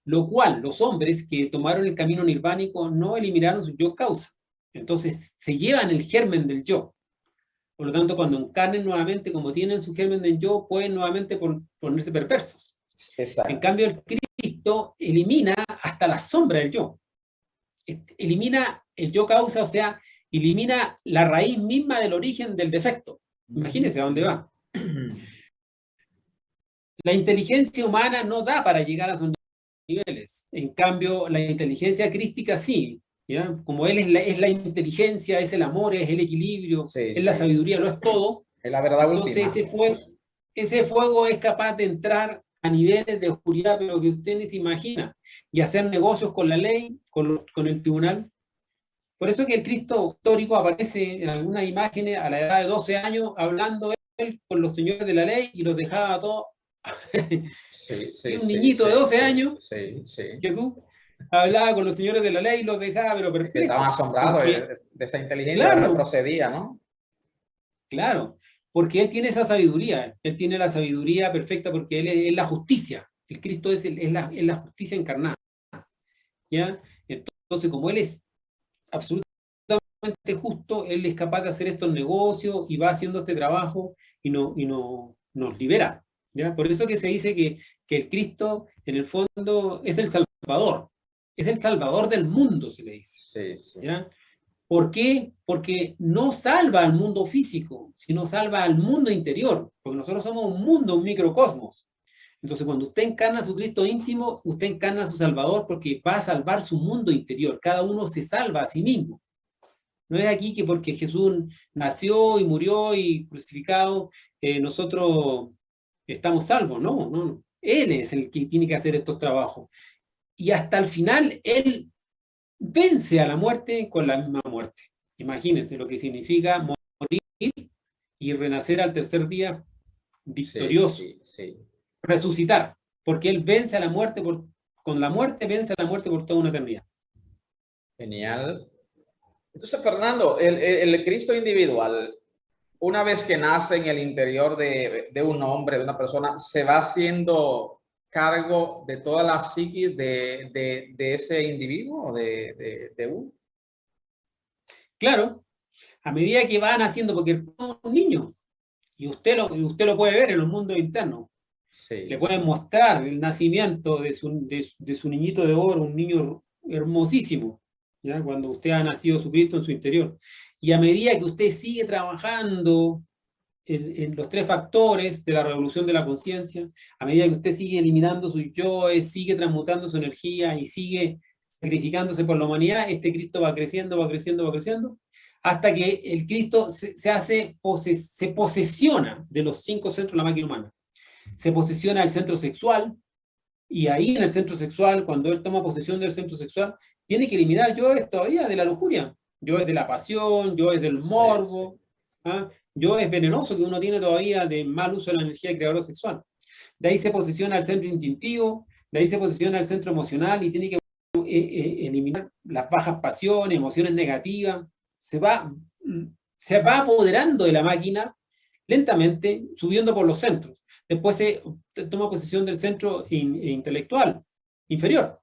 A: Lo cual los hombres que tomaron el camino nirvánico no eliminaron su yo causa. Entonces se llevan el germen del yo. Por lo tanto, cuando encarnen nuevamente, como tienen su germen del yo, pueden nuevamente ponerse perversos.
C: Exacto.
A: En cambio, el Cristo elimina hasta la sombra del yo. Elimina el yo causa, o sea, elimina la raíz misma del origen del defecto. Imagínense a dónde va. La inteligencia humana no da para llegar a esos niveles. En cambio, la inteligencia crística sí. ¿Ya? Como Él es la inteligencia, es el amor, es el equilibrio, es la sabiduría, lo es todo.
C: Es la verdad
A: Entonces
C: última.
A: ese fuego es capaz de entrar a niveles de oscuridad, pero que usted ni se imagina, y hacer negocios con la ley, con el tribunal. Por eso que el Cristo histórico aparece en algunas imágenes a la edad de 12 años, hablando Él con los señores de la ley y los dejaba a todos. Y un niñito de 12 años, Jesús, hablaba con los señores de la ley y los dejaba, pero perplejos.
C: Estaban asombrados de esa inteligencia, claro, que procedía, ¿no?
A: Claro, porque Él tiene esa sabiduría, Él tiene la sabiduría perfecta porque Él es la justicia. El Cristo es la justicia encarnada. ¿Ya? Entonces, como Él es absolutamente justo, Él es capaz de hacer estos negocios y va haciendo este trabajo y nos libera. ¿Ya? Por eso que se dice que el Cristo, en el fondo, es el Salvador. Es el Salvador del mundo, se le dice. ¿Ya? ¿Por qué? Porque no salva al mundo físico, sino salva al mundo interior, porque nosotros somos un mundo, un microcosmos. Entonces, cuando usted encarna a su Cristo íntimo, usted encarna a su Salvador porque va a salvar su mundo interior. Cada uno se salva a sí mismo. No es aquí que porque Jesús nació y murió y crucificado, nosotros estamos salvos. No. Él es el que tiene que hacer estos trabajos. Y hasta el final, Él vence a la muerte con la misma muerte. Imagínense lo que significa morir y renacer al tercer día victorioso. Resucitar, porque Él vence a la muerte, con la muerte vence a la muerte por toda una eternidad.
C: Genial. Entonces, Fernando, el Cristo individual, una vez que nace en el interior de un hombre, de una persona, se va haciendo cargo de toda la psiquis de ese individuo, de uno.
A: Claro, a medida que van haciendo, porque es un niño, y usted lo puede ver en los mundos internos.
C: Sí,
A: Le pueden mostrar el nacimiento de su niñito de oro, un niño hermosísimo, ¿ya? Cuando usted ha nacido su Cristo en su interior. Y a medida que usted sigue trabajando en los tres factores de la revolución de la conciencia, a medida que usted sigue eliminando sus yoes, sigue transmutando su energía y sigue sacrificándose por la humanidad, este Cristo va creciendo, va creciendo, va creciendo, hasta que el Cristo se posesiona de los 5 centros de la máquina humana. Se posesiona el centro sexual, y ahí en el centro sexual, cuando él toma posesión del centro sexual, tiene que eliminar yoes todavía de la lujuria, yoes de la pasión, yoes del morbo, ¿ah? Yoes venenoso que uno tiene todavía de mal uso de la energía creadora sexual. De ahí se posesiona el centro instintivo, de ahí se posesiona el centro emocional y tiene que eliminar las bajas pasiones, emociones negativas. Se va apoderando de la máquina lentamente, subiendo por los centros. Después se toma posesión del centro intelectual inferior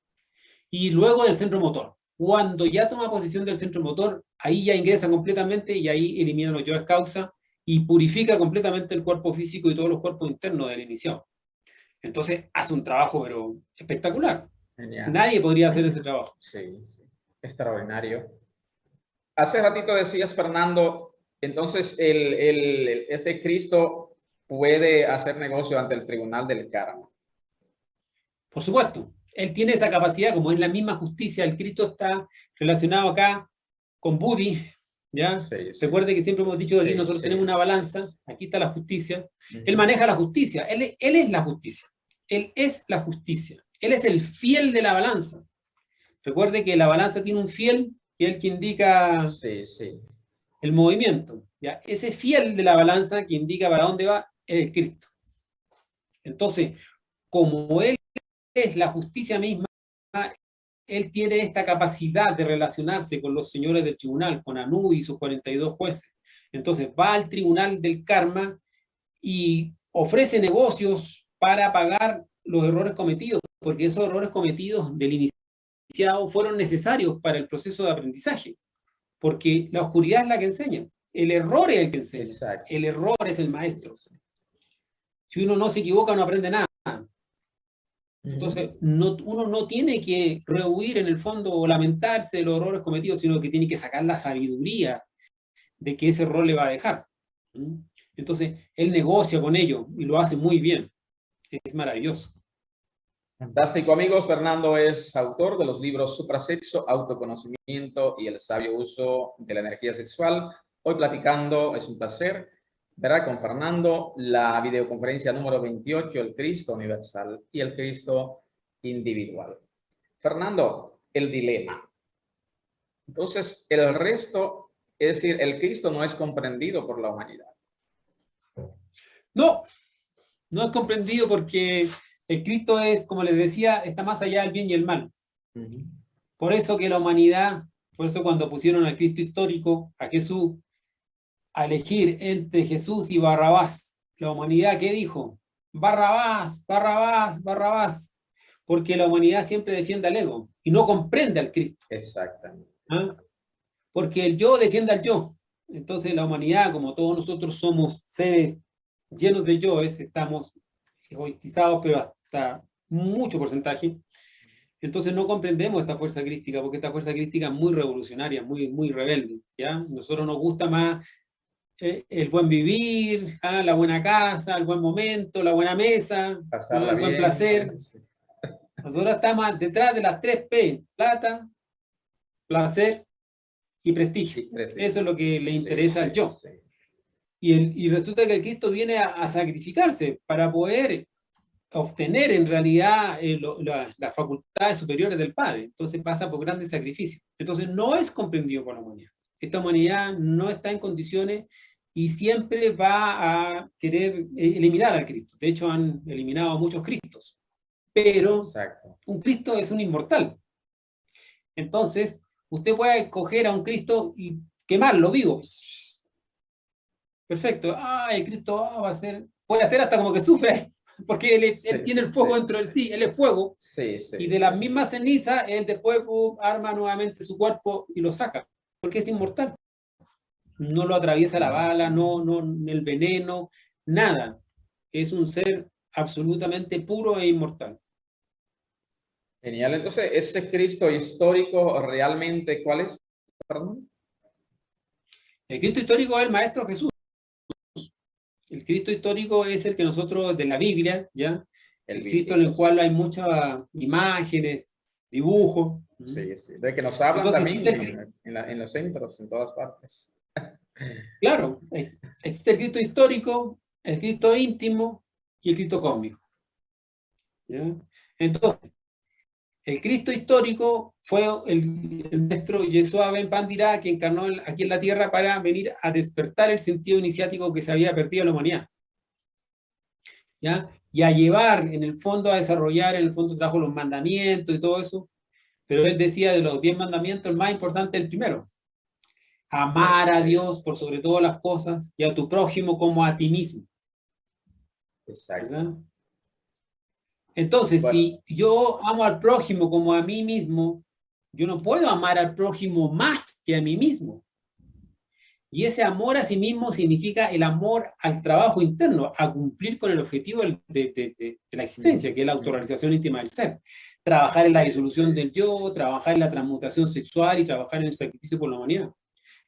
A: y luego del centro motor. Cuando ya toma posesión del centro motor, ahí ya ingresa completamente y ahí elimina los yoes causa y purifica completamente el cuerpo físico y todos los cuerpos internos del iniciado. Entonces hace un trabajo pero espectacular. Genial. Nadie podría hacer ese trabajo.
C: Sí, sí. Extraordinario. Hace ratito decías, Fernando, entonces este Cristo puede hacer negocio ante el tribunal del karma.
A: Por supuesto. Él tiene esa capacidad, como es la misma justicia. El Cristo está relacionado acá con Budi, ¿ya? Sí, sí. Recuerde que siempre hemos dicho que aquí nosotros tenemos una balanza, aquí está la justicia. Él maneja la justicia, él es la justicia. Él es la justicia. Él es el fiel de la balanza. Recuerde que la balanza tiene un fiel, que es el que indica el movimiento. ¿Ya? Ese fiel de la balanza que indica para dónde va es el Cristo. Entonces, como él es la justicia misma, él tiene esta capacidad de relacionarse con los señores del tribunal, con Anu y sus 42 jueces. Entonces va al tribunal del karma y ofrece negocios para pagar los errores cometidos, porque esos errores cometidos del iniciado fueron necesarios para el proceso de aprendizaje, porque la oscuridad es la que enseña, el error es el que enseña. Exacto. El error es el maestro. Si uno no se equivoca, no aprende nada. Entonces, uno no tiene que rehuir en el fondo o lamentarse de los errores cometidos, sino que tiene que sacar la sabiduría de que ese error le va a dejar. Entonces, él negocia con ello y lo hace muy bien. Es maravilloso.
C: Fantástico, amigos. Fernando es autor de los libros Suprasexo, Autoconocimiento y el sabio uso de la energía sexual. Hoy platicando, es un placer, verá con Fernando la videoconferencia número 28, el Cristo universal y el Cristo individual. Fernando, el dilema. Entonces, el resto, es decir, el Cristo no es comprendido por la humanidad.
A: No, no es comprendido porque el Cristo es, como les decía, está más allá del bien y el mal. Por eso que la humanidad, por eso cuando pusieron al Cristo histórico, a Jesús, a elegir entre Jesús y Barrabás, la humanidad, ¿qué dijo? Barrabás, Barrabás, Barrabás. Porque la humanidad siempre defiende al ego y no comprende al Cristo.
C: Exactamente.
A: ¿Ah? Porque el yo defiende al yo. Entonces la humanidad, como todos nosotros somos seres llenos de yoes, estamos egoistizados, pero hasta mucho porcentaje. Entonces no comprendemos esta fuerza crística, porque esta fuerza crística es muy revolucionaria, muy rebelde. ¿Ya? A nosotros nos gusta más el buen vivir, la buena casa, el buen momento, la buena mesa, el buen placer. Nosotros estamos detrás de las 3 P, plata, placer y prestigio. Eso es lo que le interesa al yo. Y resulta que el Cristo viene a sacrificarse para poder obtener en realidad las facultades superiores del Padre. Entonces pasa por grandes sacrificios. Entonces no es comprendido por la humanidad. Esta humanidad no está en condiciones y siempre va a querer eliminar al Cristo. De hecho han eliminado a muchos Cristos. Pero un Cristo es un inmortal. Entonces usted puede escoger a un Cristo y quemarlo vivo. Perfecto. El Cristo va a ser, puede hacer hasta como que sufre. porque él tiene el fuego dentro de sí, él es fuego, y de la misma ceniza, él después arma nuevamente su cuerpo y lo saca, porque es inmortal. No lo atraviesa la bala, no el veneno, nada. Es un ser absolutamente puro e inmortal.
C: Genial. Entonces, ese Cristo histórico realmente, ¿cuál es? Perdón.
A: El Cristo histórico es el Maestro Jesús. El Cristo histórico es el que nosotros, de la Biblia, ¿ya? El Cristo en el cual hay muchas imágenes, dibujos.
C: Sí, sí. De que nos hablan. Entonces, también en los centros, en todas partes.
A: Claro, existe el Cristo histórico, el Cristo íntimo y el Cristo cósmico. ¿Ya? Entonces, el Cristo histórico fue el maestro Yeshua Ben Pandira, que encarnó aquí en la tierra para venir a despertar el sentido iniciático que se había perdido en la humanidad. ¿Ya? Y a llevar, en el fondo, a desarrollar, en el fondo trajo los mandamientos y todo eso, pero él decía de los 10 mandamientos, el más importante es el primero. Amar a Dios por sobre todas las cosas y a tu prójimo como a ti mismo.
C: Exacto.
A: ¿Verdad? Entonces, si yo amo al prójimo como a mí mismo, yo no puedo amar al prójimo más que a mí mismo. Y ese amor a sí mismo significa el amor al trabajo interno, a cumplir con el objetivo de la existencia, que es la autorrealización íntima del ser. Trabajar en la disolución del yo, trabajar en la transmutación sexual y trabajar en el sacrificio por la humanidad.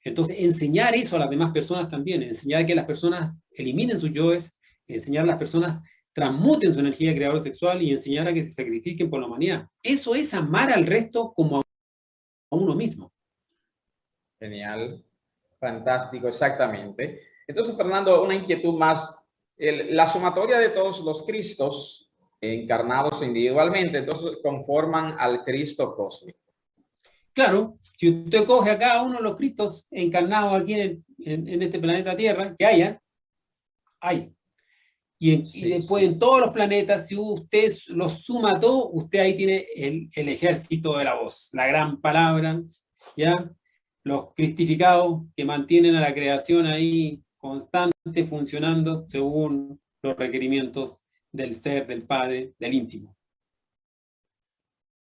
A: Entonces, enseñar eso a las demás personas también, enseñar que las personas eliminen sus yoes, enseñar a las personas transmuten su energía de creador sexual y enseñar a que se sacrifiquen por la humanidad. Eso es amar al resto como a uno mismo.
C: Genial. Fantástico, exactamente. Entonces, Fernando, una inquietud más. La sumatoria de todos los Cristos encarnados individualmente, entonces conforman al Cristo cósmico.
A: Claro, si usted coge a cada uno de los Cristos encarnados aquí en este planeta Tierra, que hay. Y después en todos los planetas, si usted los suma todos, usted ahí tiene el ejército de la voz, la gran palabra, ¿ya? Los cristificados que mantienen a la creación ahí constante, funcionando según los requerimientos del ser, del Padre, del íntimo.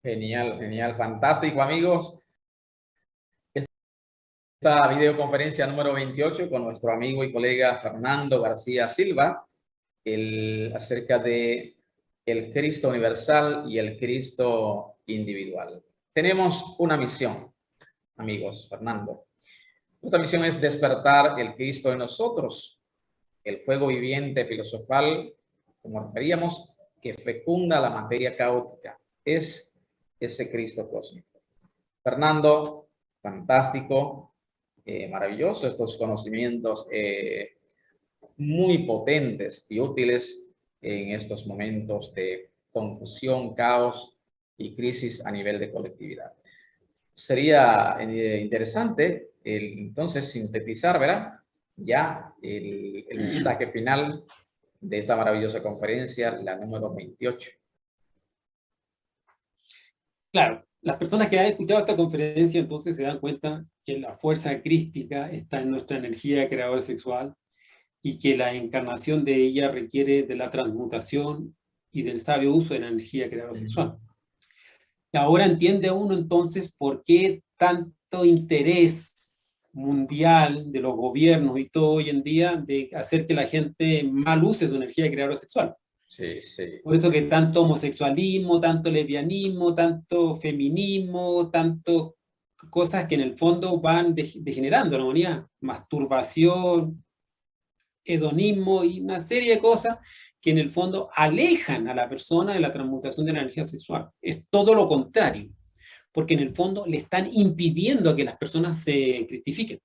C: Genial, genial, fantástico, amigos. Esta videoconferencia número 28 con nuestro amigo y colega Fernando García Silva, acerca de el Cristo universal y el Cristo individual. Tenemos una misión, amigos, Fernando. Nuestra misión es despertar el Cristo en nosotros, el fuego viviente filosofal, como referíamos, que fecunda la materia caótica. Es ese Cristo cósmico. Fernando, fantástico, maravilloso estos conocimientos muy potentes y útiles en estos momentos de confusión, caos y crisis a nivel de colectividad. Sería interesante entonces sintetizar, ¿verdad? Ya el mensaje final de esta maravillosa conferencia, la número 28.
A: Claro, las personas que han escuchado esta conferencia entonces se dan cuenta que la fuerza crística está en nuestra energía de creador sexual y que la encarnación de ella requiere de la transmutación y del sabio uso de la energía de creador sexual. Ahora entiende uno entonces por qué tanto interés mundial de los gobiernos y todo hoy en día de hacer que la gente mal use su energía de creador sexual.
C: Sí, sí.
A: Por eso que tanto homosexualismo, tanto lesbianismo, tanto feminismo, tanto cosas que en el fondo van degenerando la humanidad. Masturbación, hedonismo y una serie de cosas que en el fondo alejan a la persona de la transmutación de la energía sexual. Es todo lo contrario, porque en el fondo le están impidiendo a que las personas se cristifiquen.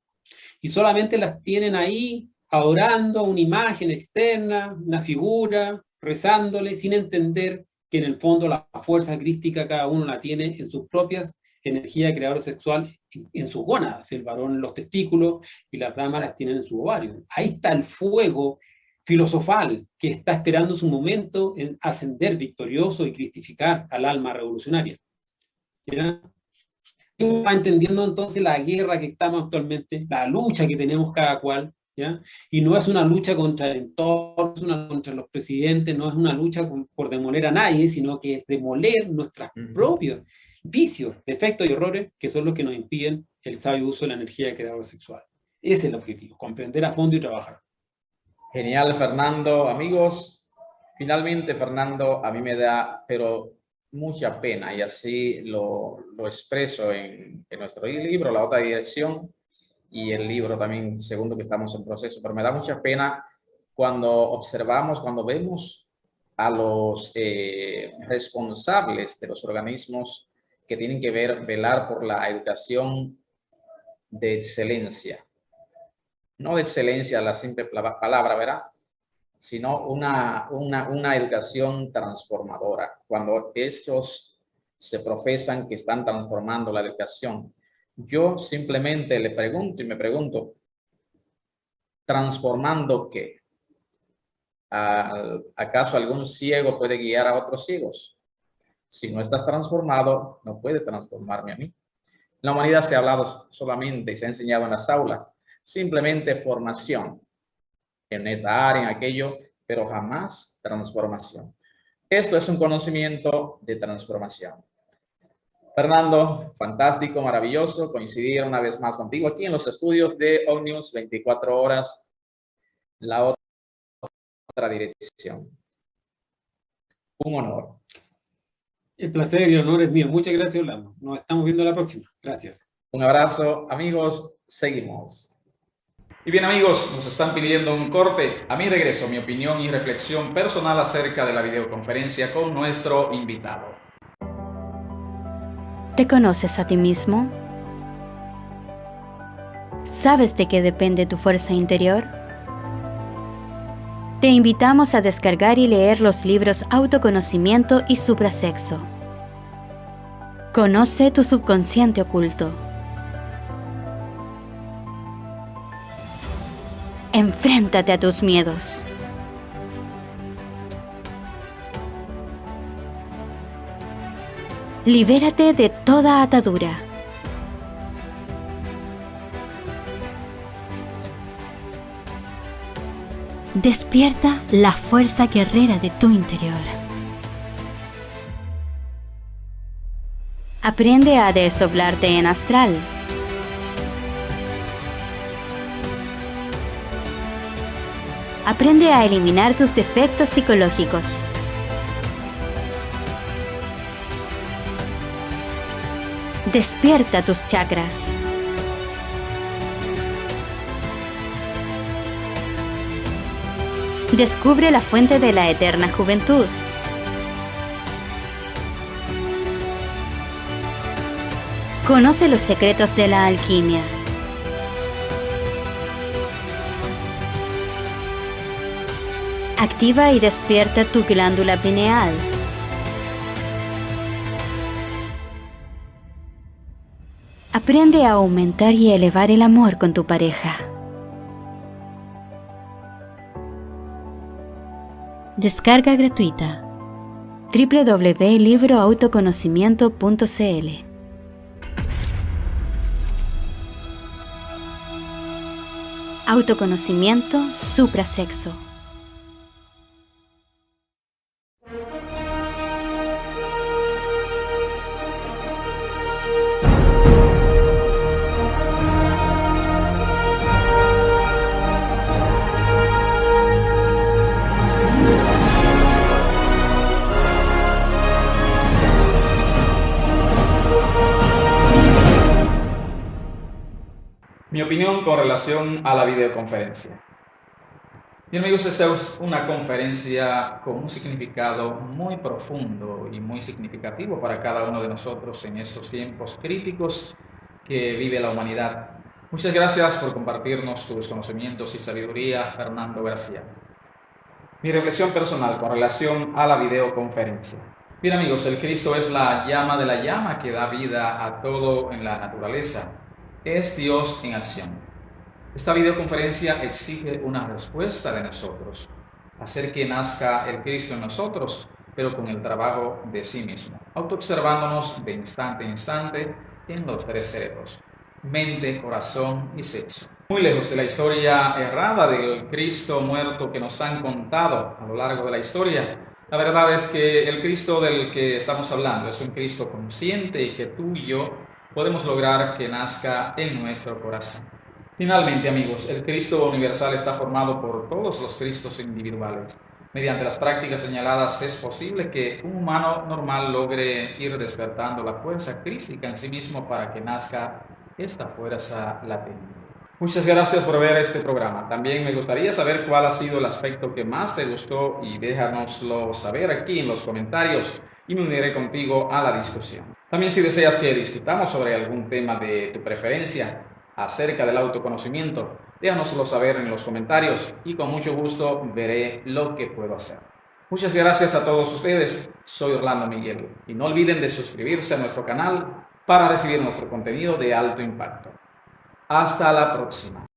A: Y solamente las tienen ahí adorando una imagen externa, una figura, rezándole, sin entender que en el fondo la fuerza crística cada uno la tiene en sus propias energías de creador sexual, en sus gónadas, el varón en los testículos y las damas las tienen en su ovario. Ahí está el fuego filosofal que está esperando su momento en ascender victorioso y cristificar al alma revolucionaria. ¿Ya? Va entendiendo entonces la guerra que estamos actualmente, la lucha que tenemos cada cual, ¿ya? Y no es una lucha contra el entorno, no es una lucha contra los presidentes, no es una lucha por demoler a nadie, sino que es demoler nuestros propios vicios, defectos y errores que son los que nos impiden el sabio uso de la energía creadora sexual. Ese es el objetivo, comprender a fondo y trabajar.
C: Genial, Fernando. Amigos, finalmente, Fernando, a mí me da, pero mucha pena, y así lo expreso en nuestro libro, La Otra Dirección, y el libro también, segundo, que estamos en proceso, pero me da mucha pena cuando observamos, cuando vemos a los responsables de los organismos que tienen que velar por la educación de excelencia. No de excelencia, la simple palabra, ¿verdad? Sino una educación transformadora. Cuando ellos se profesan que están transformando la educación, yo simplemente le pregunto y me pregunto, ¿transformando qué? ¿Acaso algún ciego puede guiar a otros ciegos? Si no estás transformado, no puede transformarme a mí. En la humanidad se ha hablado solamente y se ha enseñado en las aulas, simplemente formación en esta área, en aquello, pero jamás transformación. Esto es un conocimiento de transformación. Fernando, fantástico, maravilloso coincidir una vez más contigo aquí en los estudios de Omnius 24 horas, La Otra Dirección. Un honor.
A: El placer y el honor es mío. Muchas gracias, Orlando. Nos estamos viendo la próxima. Gracias.
C: Un abrazo, amigos. Seguimos. Y bien, amigos, nos están pidiendo un corte. A mi regreso, mi opinión y reflexión personal acerca de la videoconferencia con nuestro invitado.
D: ¿Te conoces a ti mismo? ¿Sabes de qué depende tu fuerza interior? Te invitamos a descargar y leer los libros Autoconocimiento y Suprasexo. Conoce tu subconsciente oculto. Enfréntate a tus miedos. Libérate de toda atadura. Despierta la fuerza guerrera de tu interior. Aprende a desdoblarte en astral. Aprende a eliminar tus defectos psicológicos. Despierta tus chakras. Descubre la fuente de la eterna juventud. Conoce los secretos de la alquimia. Activa y despierta tu glándula pineal. Aprende a aumentar y elevar el amor con tu pareja. Descarga gratuita. www.libroautoconocimiento.cl. Autoconocimiento suprasexo.
C: Mi opinión con relación a la videoconferencia. Bien, amigos, esta es una conferencia con un significado muy profundo y muy significativo para cada uno de nosotros en estos tiempos críticos que vive la humanidad. Muchas gracias por compartirnos tus conocimientos y sabiduría, Fernando García. Mi reflexión personal con relación a la videoconferencia. Bien, amigos, el Cristo es la llama de la llama que da vida a todo en la naturaleza. Es Dios en acción. Esta videoconferencia exige una respuesta de nosotros, hacer que nazca el Cristo en nosotros, pero con el trabajo de sí mismo, autoobservándonos de instante en instante en los tres cerebros, mente, corazón y sexo. Muy lejos de la historia errada del Cristo muerto que nos han contado a lo largo de la historia, la verdad es que el Cristo del que estamos hablando es un Cristo consciente y que tú y yo podemos lograr que nazca en nuestro corazón. Finalmente, amigos, el Cristo universal está formado por todos los Cristos individuales. Mediante las prácticas señaladas es posible que un humano normal logre ir despertando la fuerza crística en sí mismo para que nazca esta fuerza latente. Muchas gracias por ver este programa. También me gustaría saber cuál ha sido el aspecto que más te gustó y déjanoslo saber aquí en los comentarios y me uniré contigo a la discusión. También si deseas que discutamos sobre algún tema de tu preferencia acerca del autoconocimiento, déjanoslo saber en los comentarios y con mucho gusto veré lo que puedo hacer. Muchas gracias a todos ustedes. Soy Orlando Miguel y no olviden de suscribirse a nuestro canal para recibir nuestro contenido de alto impacto. Hasta la próxima.